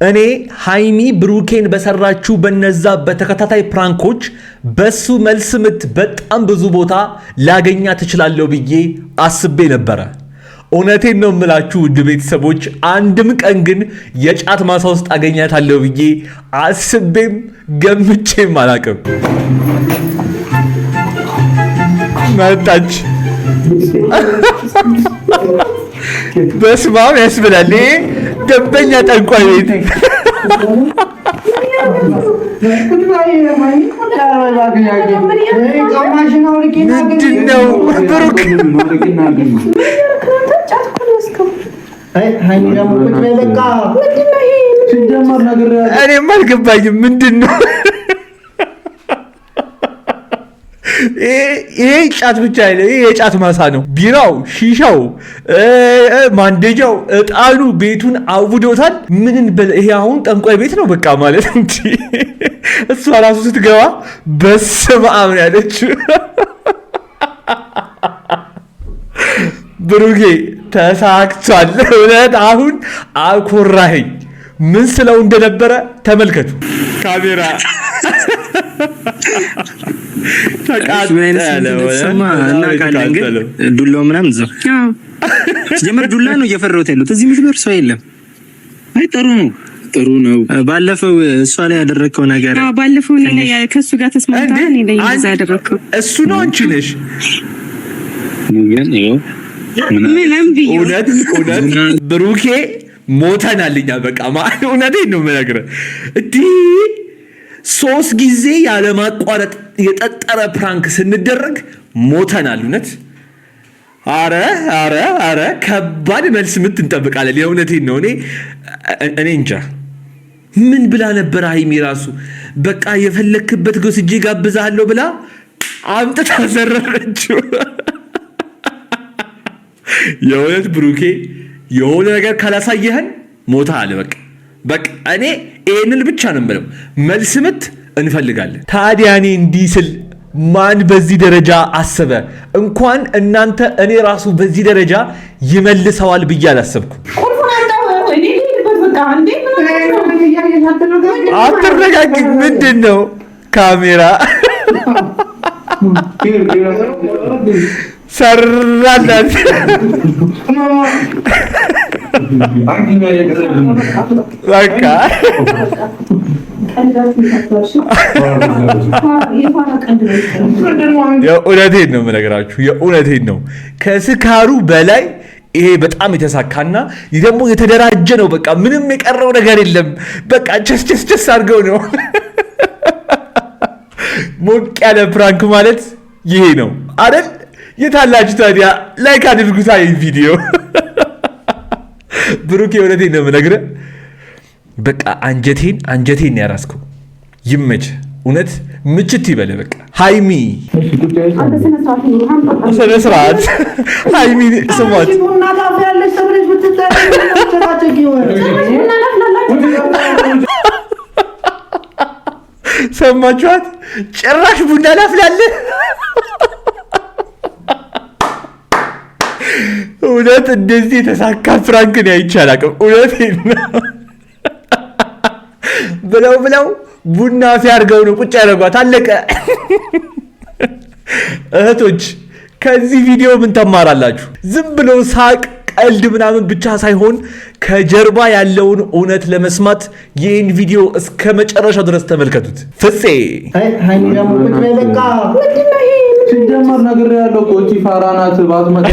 እኔ ሃይሚ ብሩኬን በሰራችሁ በነዛ በተከታታይ ፕራንኮች በሱ መልስ ምት በጣም ብዙ ቦታ ላገኛ ትችላለሁ ብዬ አስቤ ነበረ። እውነቴን ነው የምላችሁ ውድ ቤተሰቦች፣ አንድም ቀን ግን የጫት ማሳ ውስጥ አገኛታለሁ ብዬ አስቤም ገምቼም አላቅም። መጣች። በስማም ያስብላል። ደንበኛ ጠንቋይ ቤት ምንድነው? ብሩክ እኔም አልገባኝም። ምንድነው ይሄ? ጫት ብቻ አይደለም፣ ይሄ የጫት ማሳ ነው። ቢራው፣ ሺሻው፣ ማንደጃው፣ እጣኑ ቤቱን አውዶታል። ምንን ይሄ አሁን ጠንቋይ ቤት ነው በቃ ማለት እንጂ እሷ ራሱ ስትገባ በስመ አብ ነው ያለችው። ብሩኬ ተሳክቷል። እውነት አሁን አኮራኸኝ። ምን ስለው እንደነበረ ተመልከቱ። ካሜራ ዱላው ምናምን እዛው ጀመር ዱላ ነው እየፈራሁት ያለሁት። እዚህ ምሽበር ሰው የለም። አይ ጥሩ ነው። ባለፈው እሷ ላይ ያደረከው ነገር ባለፈው እኔ ላይ ከሱ ጋር ተስማምታ እኔ ላይ ያደረከው እሱ ነው። አንቺ ነሽ ምንም ቢዩ እውነት ብሩኬ ሞተናልኛ በቃ ማለት እውነቴን ነው የምነግርህ። እንዲህ 3 ጊዜ ያለማቋረጥ የጠጠረ ፕራንክ ስንደረግ ሞተናል። እውነት አረ ከባድ መልስ ምት እንጠብቃለን። የእውነቴን ነው። እኔ እንጃ ምን ብላ ነበር ሃይሚ ራሱ በቃ የፈለክበት ጎስጄ ጋብዛለሁ ብላ አምጥታ ዘረረችው። የእውነት ብሩኬ የሆነ ነገር ካላሳየህን ሞተሃል። በቃ እኔ ይሄንን ብቻ ነው የምለው። መልስ ምት እንፈልጋለን። ታዲያ እኔ እንዲህ ስል ማን በዚህ ደረጃ አሰበ? እንኳን እናንተ እኔ ራሱ በዚህ ደረጃ ይመልሰዋል ብዬ አላሰብኩም። አትረጋጊ። ምንድን ነው ካሜራ ሰራላት። በቃ የእውነቴን ነው የምነግራችሁ። የእውነቴን ነው። ከስካሩ በላይ ይሄ በጣም የተሳካና ደግሞ የተደራጀ ነው። በቃ ምንም የቀረው ነገር የለም። በቃ ቸስ አድርገው ነው። ሞቅ ያለ ፕራንክ ማለት ይሄ ነው አይደል? የታላችሁ ታዲያ ላይክ አድርጉታ ይሄን ቪዲዮ። ብሩክ የእውነቴን ነው የምነግርህ። በቃ አንጀቴን ያራስከው። ይመች እውነት ምችት ይበለ። በቃ ሃይሚ ስነ ስርዓት ሃይሚ ስሟት። ሰማችኋት? ጭራሽ ቡና ላፍላለህ። እውነት እንደዚህ የተሳካ ፍራንክን አይቻል አቅም። እውነቴን ነው። ብለው ቡና ሲያርገው ነው ቁጭ ያደረጓት። አለቀ። እህቶች ከዚህ ቪዲዮ ምን ተማራላችሁ? ዝም ብሎ ሳቅ ቀልድ ምናምን ብቻ ሳይሆን ከጀርባ ያለውን እውነት ለመስማት ይህን ቪዲዮ እስከ መጨረሻው ድረስ ተመልከቱት። ፍፄ ሲጀመር ነገር ያለው ቆጪ ፋራናት ባትመጣ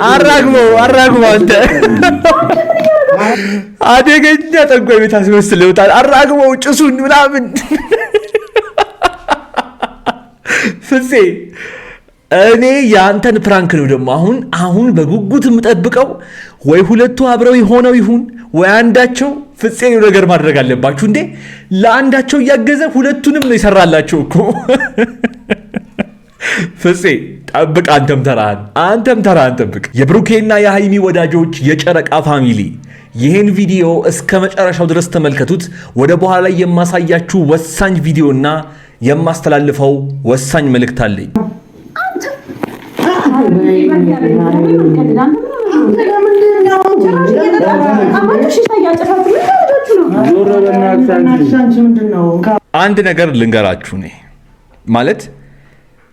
አራግቦ አንተ አደገኛ ጠንቋይ ቤት አስመስለውታል። አራግቦ ጭሱን ምናምን። ፍፄ እኔ የአንተን ፕራንክ ነው ደግሞ አሁን በጉጉት የምጠብቀው። ወይ ሁለቱ አብረው ሆነው ይሁን ወይ አንዳቸው። ፍፄ ነገር ማድረግ አለባችሁ እንዴ! ለአንዳቸው እያገዘ ሁለቱንም ነው ይሰራላቸው እኮ። ፍፄ ጠብቅ፣ አንተም ተራህን ጠብቅ። የብሩኬና የሃይሚ ወዳጆች፣ የጨረቃ ፋሚሊ ይህን ቪዲዮ እስከ መጨረሻው ድረስ ተመልከቱት። ወደ በኋላ ላይ የማሳያችሁ ወሳኝ ቪዲዮና የማስተላልፈው ወሳኝ መልእክት አለኝ። አንድ ነገር ልንገራችሁ እኔ ማለት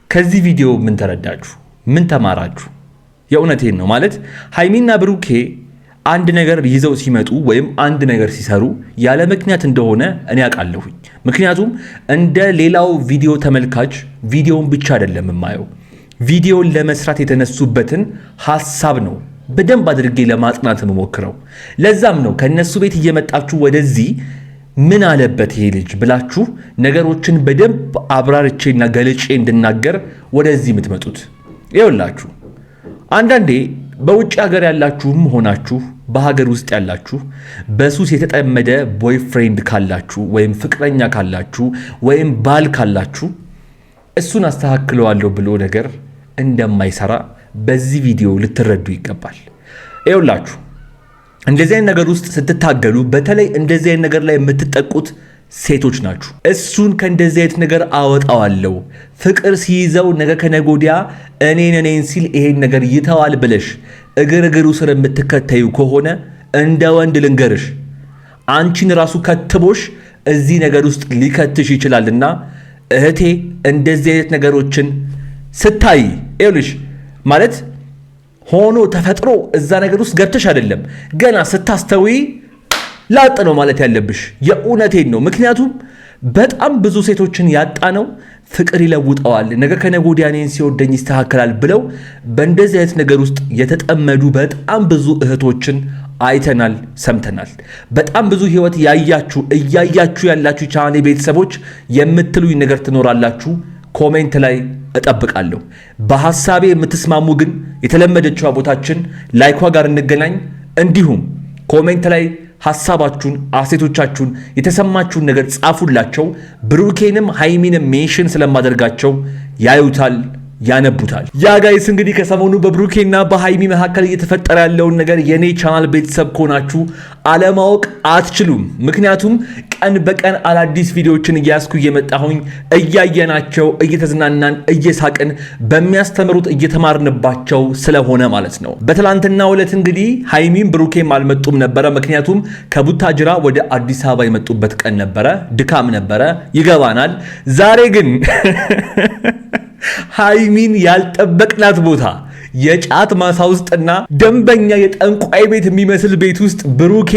ከዚህ ቪዲዮ ምን ተረዳችሁ? ምን ተማራችሁ? የእውነቴን ነው ማለት ሃይሚና ብሩኬ አንድ ነገር ይዘው ሲመጡ ወይም አንድ ነገር ሲሰሩ ያለ ምክንያት እንደሆነ እኔ አውቃለሁኝ። ምክንያቱም እንደ ሌላው ቪዲዮ ተመልካች ቪዲዮውን ብቻ አይደለም የማየው፣ ቪዲዮውን ለመስራት የተነሱበትን ሐሳብ ነው በደንብ አድርጌ ለማጥናት የምሞክረው። ለዛም ነው ከነሱ ቤት እየመጣችሁ ወደዚህ ምን አለበት ይሄ ልጅ ብላችሁ ነገሮችን በደንብ አብራርቼና ገልጬ እንድናገር ወደዚህ የምትመጡት። ይኸውላችሁ አንዳንዴ በውጭ ሀገር ያላችሁም ሆናችሁ በሀገር ውስጥ ያላችሁ በሱስ የተጠመደ ቦይፍሬንድ ካላችሁ ወይም ፍቅረኛ ካላችሁ ወይም ባል ካላችሁ እሱን አስተካክለዋለሁ ብሎ ነገር እንደማይሰራ በዚህ ቪዲዮ ልትረዱ ይገባል። ይኸውላችሁ እንደዚህ አይነት ነገር ውስጥ ስትታገሉ በተለይ እንደዚህ አይነት ነገር ላይ የምትጠቁት ሴቶች ናችሁ። እሱን ከእንደዚህ አይነት ነገር አወጣዋለሁ ፍቅር ሲይዘው ነገ ከነገ ወዲያ እኔን ሲል ይሄን ነገር ይተዋል ብለሽ እግሩ ስር የምትከተዩ ከሆነ እንደ ወንድ ልንገርሽ አንቺን ራሱ ከትቦሽ እዚህ ነገር ውስጥ ሊከትሽ ይችላልና እህቴ እንደዚህ አይነት ነገሮችን ስታይ ይኸውልሽ ማለት ሆኖ ተፈጥሮ እዛ ነገር ውስጥ ገብተሽ አይደለም ገና ስታስተዊ ላጥ ነው ማለት ያለብሽ። የእውነቴን ነው። ምክንያቱም በጣም ብዙ ሴቶችን ያጣነው ፍቅር ይለውጠዋል ነገ ከነገ ወዲያ እኔን ሲወደኝ ይስተካከላል ብለው በእንደዚህ አይነት ነገር ውስጥ የተጠመዱ በጣም ብዙ እህቶችን አይተናል፣ ሰምተናል። በጣም ብዙ ህይወት እያያችሁ ያላችሁ ቻናሌ ቤተሰቦች የምትሉኝ ነገር ትኖራላችሁ። ኮሜንት ላይ እጠብቃለሁ። በሐሳቤ የምትስማሙ ግን የተለመደችው ቦታችን ላይኳ ጋር እንገናኝ። እንዲሁም ኮሜንት ላይ ሐሳባችሁን፣ አሴቶቻችሁን፣ የተሰማችሁን ነገር ጻፉላቸው። ብሩኬንም ሃይሚንም ሜንሽን ስለማደርጋቸው ያዩታል፣ ያነቡታል። ያ ጋይስ እንግዲህ ከሰሞኑ በብሩኬና በሃይሚ መካከል እየተፈጠረ ያለውን ነገር የኔ ቻናል ቤተሰብ ከሆናችሁ አለማወቅ አትችሉም። ምክንያቱም ቀን በቀን አዳዲስ ቪዲዮዎችን እያስኩ እየመጣሁኝ እያየናቸው እየተዝናናን እየሳቅን በሚያስተምሩት እየተማርንባቸው ስለሆነ ማለት ነው። በትላንትናው ዕለት እንግዲህ ሃይሚም ብሩኬም አልመጡም ነበረ። ምክንያቱም ከቡታጅራ ወደ አዲስ አበባ የመጡበት ቀን ነበረ፣ ድካም ነበረ፣ ይገባናል። ዛሬ ግን ሃይሚን ያልጠበቅናት ቦታ የጫት ማሳ ውስጥና ደንበኛ የጠንቋይ ቤት የሚመስል ቤት ውስጥ ብሩኬ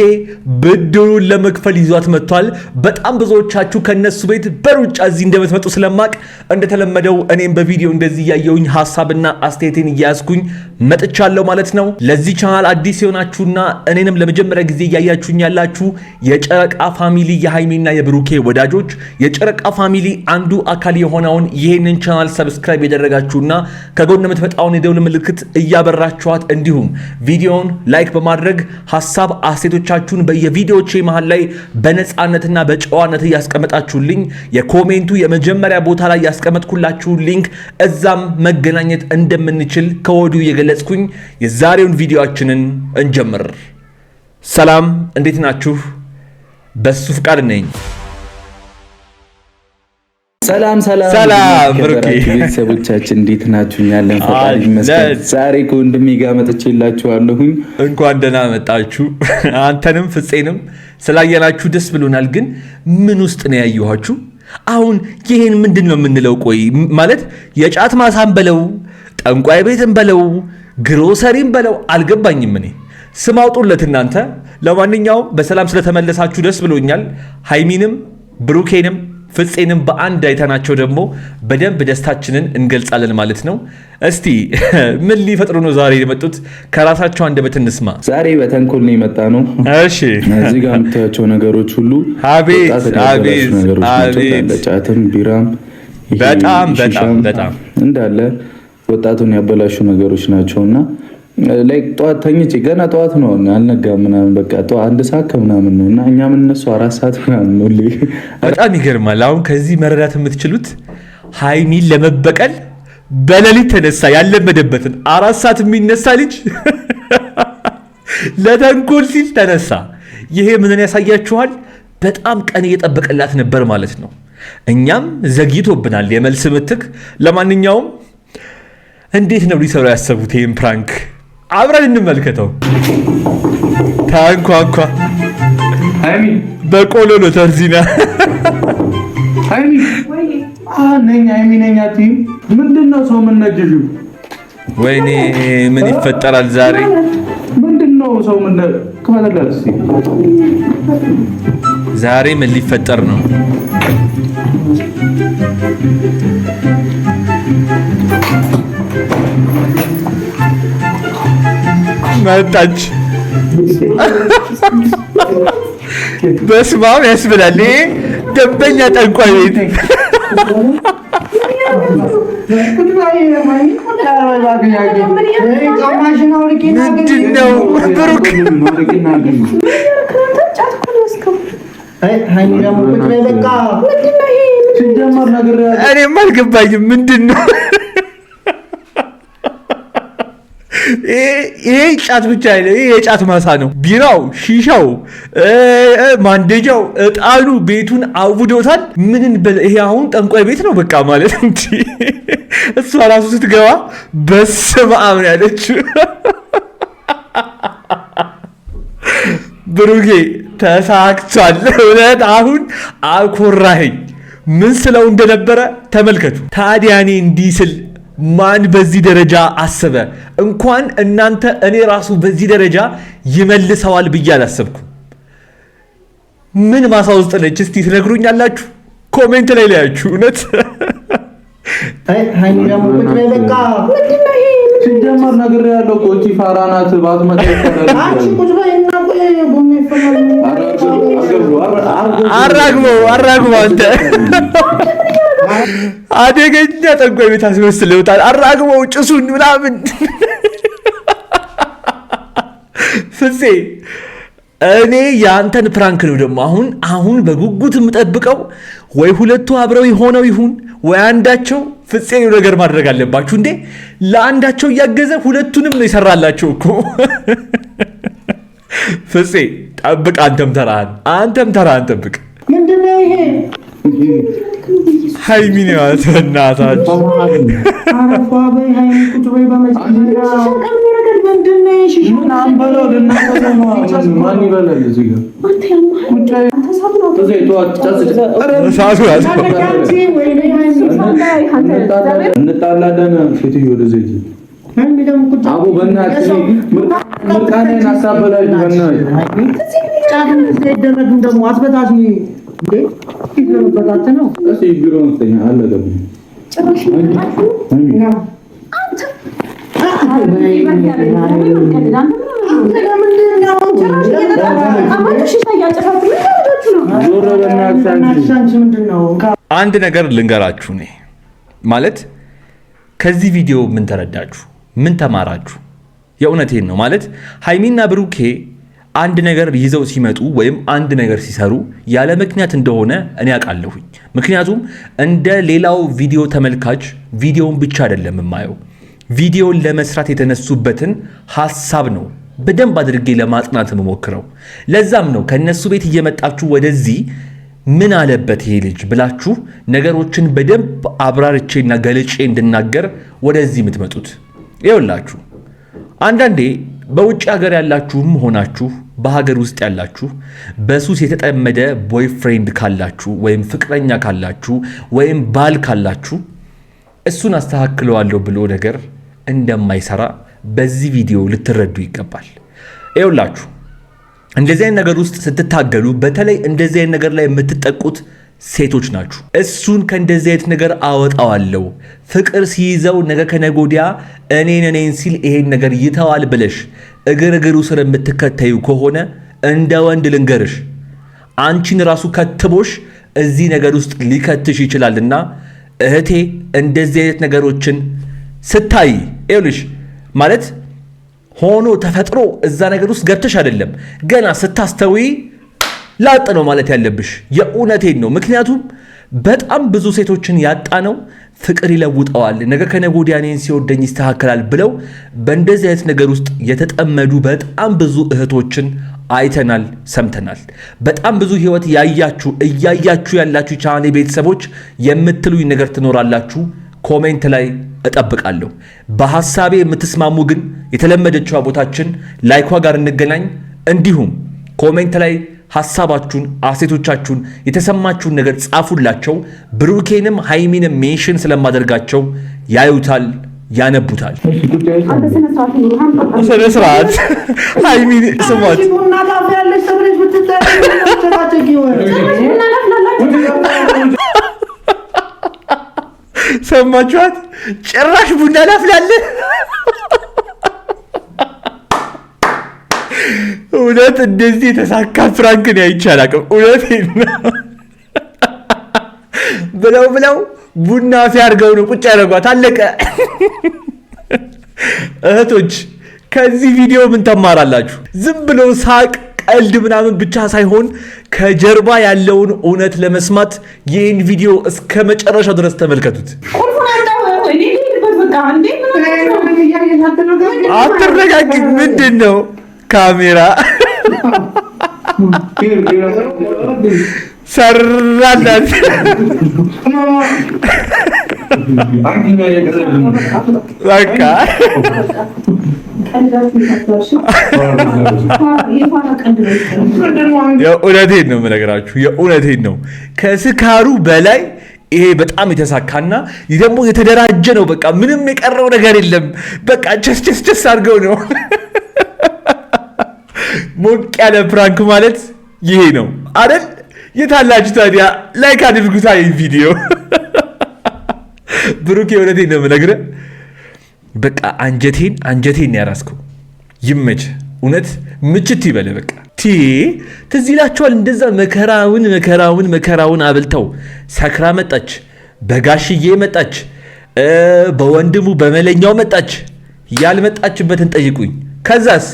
ብድሩን ለመክፈል ይዟት መጥቷል። በጣም ብዙዎቻችሁ ከነሱ ቤት በሩጫ እዚህ እንደምትመጡ ስለማቅ እንደተለመደው እኔም በቪዲዮ እንደዚህ እያየሁኝ ሐሳብና አስተያየቴን እያያዝኩኝ መጥቻለሁ ማለት ነው። ለዚህ ቻናል አዲስ የሆናችሁና እኔንም ለመጀመሪያ ጊዜ እያያችሁኝ ያላችሁ የጨረቃ ፋሚሊ የሃይሚና የብሩኬ ወዳጆች የጨረቃ ፋሚሊ አንዱ አካል የሆነውን ይህንን ቻናል ሰብስክራይብ ያደረጋችሁና ከጎን የምትመጣውን የደውል ምልክት እያበራችኋት እንዲሁም ቪዲዮውን ላይክ በማድረግ ሐሳብ አስተያየቶቻችሁን በየቪዲዮዎቼ መሃል ላይ በነፃነትና በጨዋነት ያስቀመጣችሁልኝ የኮሜንቱ የመጀመሪያ ቦታ ላይ ያስቀመጥኩላችሁ ሊንክ እዛም መገናኘት እንደምንችል ከወዲሁ የገለጽኩኝ የዛሬውን ቪዲዮአችንን እንጀምር። ሰላም፣ እንዴት ናችሁ? በሱ ፍቃድ ነኝ። ሰላም ብሩኬ ቤተሰቦቻችን እንዴት ናችሁ? ያለን ፈጣሪ ይመስገን። ዛሬ ከወንድሜ ጋር መጥቼላችኋለሁኝ። እንኳን ደህና መጣችሁ። አንተንም ፍፄንም ስላየናችሁ ደስ ብሎናል። ግን ምን ውስጥ ነው ያየኋችሁ? አሁን ይሄን ምንድን ነው የምንለው? ቆይ ማለት የጫት ማሳን በለው ጠንቋይ ቤትን በለው ግሮሰሪን በለው አልገባኝም። እኔ ስም አውጡለት እናንተ። ለማንኛውም በሰላም ስለተመለሳችሁ ደስ ብሎኛል። ሃይሚንም ብሩኬንም ፍፄንም በአንድ አይተናቸው ደግሞ በደንብ ደስታችንን እንገልጻለን ማለት ነው። እስቲ ምን ሊፈጥሩ ነው ዛሬ የመጡት? ከራሳቸው አንደበት እንስማ። ዛሬ በተንኮል ነው የመጣ ነው። እሺ፣ እዚህ ጋር የምታያቸው ነገሮች ሁሉ አቤት ጫትም ቢራም በጣም እንዳለ ወጣቱን ያበላሹ ነገሮች ናቸውና ላይክ ጠዋት ተኝቼ ገና ጠዋት ነው አልነጋም ምናምን በቃ ጠዋት 1 ሰዓት ከምናምን ነው እና እኛም እነሱ 4 ሰዓት ምናምን ነው። በጣም ይገርማል። አሁን ከዚህ መረዳት የምትችሉት ሃይሚን ለመበቀል በሌሊት ተነሳ። ያለመደበትን 4 ሰዓት የሚነሳ ልጅ ለተንኮል ሲል ተነሳ። ይሄ ምንን ያሳያችኋል? በጣም ቀን እየጠበቀላት ነበር ማለት ነው። እኛም ዘግይቶብናል የመልስ ምትክ። ለማንኛውም እንዴት ነው ሊሰሩ ያሰቡት ይህን ፕራንክ? አብረን እንመልከተው። ታንኳኳ በቆሎ ነው ተርዚና ምንድነው ሰው የምነጅሹ? ወይኔ ምን ይፈጠራል ዛሬ? ምንድነው ሰው ዛሬ ምን ሊፈጠር ነው? መጣች። በስመ አብ ያስብላል። ደንበኛ ጠንቋይ ቤት ምንድነው? ብሩክ እኔም አልገባኝም። ምንድነው ይሄ? ጫት ብቻ አይደለም፣ ይሄ የጫት ማሳ ነው። ቢራው፣ ሺሻው፣ ማንደጃው፣ እጣኑ ቤቱን አውዶታል። ምን በል ይሄ አሁን ጠንቋይ ቤት ነው በቃ ማለት እንጂ እሷ ራሱ ስትገባ በስመ አብ ነው ያለችው። ብሩኬ ተሳክቷል። እውነት አሁን አኮራኸኝ። ምን ስለው እንደነበረ ተመልከቱ። ታዲያ እኔ እንዲህ ስል ማን በዚህ ደረጃ አሰበ? እንኳን እናንተ እኔ ራሱ በዚህ ደረጃ ይመልሰዋል ብዬ አላሰብኩም። ምን ማሳ ውስጥ ነች? እስቲ ትነግሩኛላችሁ? ኮሜንት ላይ ላያችሁ። እውነት ሲጀመር ነገር ያለው ቆጪ ፋራናት ባትመጣ አራግቦ አንተ አደገኛ ጠንቋይ ቤት አስመስለውታል። አራግበው ጭሱን ምናምን። ፍፄ እኔ የአንተን ፕራንክ ነው ደግሞ አሁን በጉጉት የምጠብቀው። ወይ ሁለቱ አብረው ሆነው ይሁን ወይ አንዳቸው። ፍፄ ነገር ማድረግ አለባችሁ እንዴ! ለአንዳቸው እያገዘ ሁለቱንም ነው ይሰራላቸው እኮ። ፍፄ ጠብቅ፣ አንተም ተራህን ጠብቅ። ምንድነው ይሄ? ሃይሚን ያተናታችሁ እንጣላለን። ሴትዮ ወደዚህ አቡ በእናትሽ ምርቃኔን አሳበላሽ። አንድ ነገር ልንገራችሁ። እኔ ማለት ከዚህ ቪዲዮ ምን ተረዳችሁ? ምን ተማራችሁ? የእውነቴን ነው ማለት ሃይሚና ብሩኬ አንድ ነገር ይዘው ሲመጡ ወይም አንድ ነገር ሲሰሩ ያለ ምክንያት እንደሆነ እኔ አውቃለሁኝ። ምክንያቱም እንደ ሌላው ቪዲዮ ተመልካች ቪዲዮውን ብቻ አይደለም የማየው፣ ቪዲዮውን ለመስራት የተነሱበትን ሐሳብ ነው በደንብ አድርጌ ለማጥናት የምሞክረው። ለዛም ነው ከነሱ ቤት እየመጣችሁ ወደዚህ ምን አለበት ይሄ ልጅ ብላችሁ ነገሮችን በደንብ አብራርቼና ገልጬ እንድናገር ወደዚህ የምትመጡት። ይኸውላችሁ አንዳንዴ በውጭ ሀገር ያላችሁም ሆናችሁ በሀገር ውስጥ ያላችሁ በሱስ የተጠመደ ቦይፍሬንድ ካላችሁ ወይም ፍቅረኛ ካላችሁ ወይም ባል ካላችሁ እሱን አስተካክለዋለሁ ብሎ ነገር እንደማይሰራ በዚህ ቪዲዮ ልትረዱ ይገባል። ይኸውላችሁ እንደዚህ አይነት ነገር ውስጥ ስትታገሉ በተለይ እንደዚህ አይነት ነገር ላይ የምትጠቁት ሴቶች ናችሁ። እሱን ከእንደዚህ አይነት ነገር አወጣዋለሁ፣ ፍቅር ሲይዘው ነገ ከነጎዲያ እኔን ሲል ይሄን ነገር ይተዋል ብለሽ እግሩ ስር የምትከተዩ ከሆነ እንደ ወንድ ልንገርሽ፣ አንቺን ራሱ ከትቦሽ እዚህ ነገር ውስጥ ሊከትሽ ይችላልና እህቴ እንደዚህ አይነት ነገሮችን ስታይ ይኸውልሽ ማለት ሆኖ ተፈጥሮ እዛ ነገር ውስጥ ገብተሽ አይደለም ገና ስታስተውይ ላጥ ነው ማለት ያለብሽ። የእውነቴን ነው። ምክንያቱም በጣም ብዙ ሴቶችን ያጣነው ፍቅር ይለውጠዋል፣ ነገ ከነገ ወዲያ እኔን ሲወደኝ ይስተካከላል ብለው በእንደዚህ አይነት ነገር ውስጥ የተጠመዱ በጣም ብዙ እህቶችን አይተናል፣ ሰምተናል። በጣም ብዙ ህይወት እያያችሁ ያላችሁ ቻናሌ ቤተሰቦች የምትሉኝ ነገር ትኖራላችሁ። ኮሜንት ላይ እጠብቃለሁ። በሐሳቤ የምትስማሙ ግን የተለመደችው ቦታችን ላይኳ ጋር እንገናኝ። እንዲሁም ኮሜንት ላይ ሐሳባችሁን፣ አሴቶቻችሁን፣ የተሰማችሁን ነገር ጻፉላቸው። ብሩኬንም ሃይሚንም ሜንሽን ስለማደርጋቸው ያዩታል፣ ያነቡታል። ስነ ስርዓት ሃይሚን ስሟት። ሰማችኋት? ጭራሽ ቡና ላፍላለህ። እውነት እንደዚህ የተሳካ ፍራንክን አይቻል አቅም እውነት ብለው ቡና ሲያርገው ነው ቁጭ ያደረጓት። አለቀ። እህቶች ከዚህ ቪዲዮ ምን ተማራላችሁ? ዝም ብሎ ሳቅ ቀልድ ምናምን ብቻ ሳይሆን ከጀርባ ያለውን እውነት ለመስማት ይህን ቪዲዮ እስከ መጨረሻው ድረስ ተመልከቱት። አትረጋጊ። ምንድን ነው ካሜራ ሰራላት። በቃ የእውነቴን ነው የምነግራችሁ፣ የእውነቴን ነው። ከስካሩ በላይ ይሄ በጣም የተሳካና ደግሞ የተደራጀ ነው። በቃ ምንም የቀረው ነገር የለም። በቃ ቸስ አድርገው ነው። ሞቅ ያለ ፕራንክ ማለት ይሄ ነው አይደል? የታላችሁ ታዲያ ላይክ አድርጉታ ይህ ቪዲዮ። ብሩክ የእውነቴን ነው የምነግርህ። በቃ አንጀቴን ያራስከው። ይመች፣ እውነት ምችት ይበለ። በቃ ትዝ ይላችኋል እንደዛ መከራውን አብልተው ሰክራ መጣች፣ በጋሽዬ መጣች፣ በወንድሙ በመለኛው መጣች። ያልመጣችበትን ጠይቁኝ። ከዛስ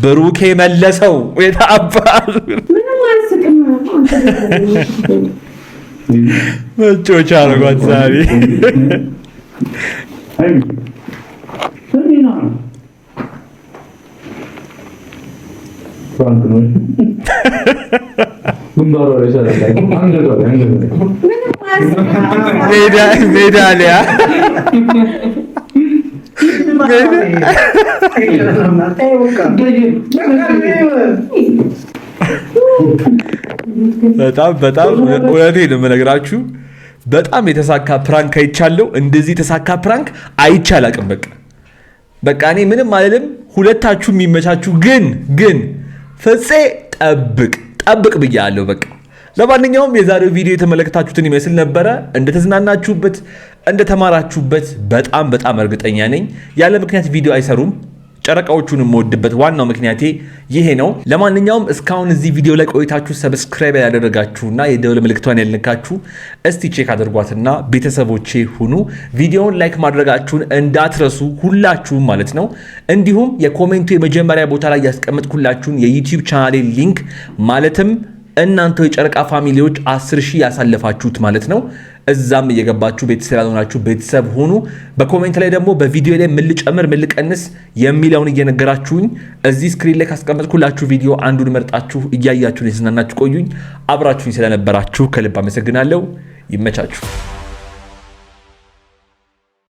ብሩኬ መለሰው። የታባል መጮቻ አረጓት ዛሬ። ሜዳሊያ በጣም እውነቴን ነው የምነግራችሁ። በጣም የተሳካ ፕራንክ አይቻለሁ። እንደዚህ የተሳካ ፕራንክ አይቻል አቅም። በቃ እኔ ምንም አልልም። ሁለታችሁ የሚመቻችሁ ግን ፍፄ ጠብቅ ብያለሁ። በቃ ለማንኛውም የዛሬው ቪዲዮ የተመለከታችሁትን ይመስል ነበረ። እንደተዝናናችሁበት እንደተማራችሁበት በጣም እርግጠኛ ነኝ። ያለ ምክንያት ቪዲዮ አይሰሩም። ጨረቃዎቹን የምወድበት ዋናው ምክንያቴ ይሄ ነው። ለማንኛውም እስካሁን እዚህ ቪዲዮ ላይ ቆይታችሁ ሰብስክራይብ ያላደረጋችሁና የደወል ምልክቷን ያልነካችሁ እስቲ ቼክ አድርጓትና ቤተሰቦቼ ሁኑ። ቪዲዮውን ላይክ ማድረጋችሁን እንዳትረሱ ሁላችሁም ማለት ነው። እንዲሁም የኮሜንቱ የመጀመሪያ ቦታ ላይ ያስቀመጥኩላችሁን የዩቲዩብ ቻናሌ ሊንክ ማለትም እናንተ የጨረቃ ፋሚሊዎች 10,000 ያሳለፋችሁት ማለት ነው። እዛም እየገባችሁ ቤተሰብ ያልሆናችሁ ቤተሰብ ሁኑ። በኮሜንት ላይ ደግሞ በቪዲዮ ላይ ምን ልጨምር ምን ልቀንስ የሚለውን እየነገራችሁኝ እዚህ ስክሪን ላይ ካስቀመጥኩላችሁ ቪዲዮ አንዱን መርጣችሁ እያያችሁን የተዝናናችሁ ቆዩኝ። አብራችሁኝ ስለነበራችሁ ከልብ አመሰግናለሁ። ይመቻችሁ።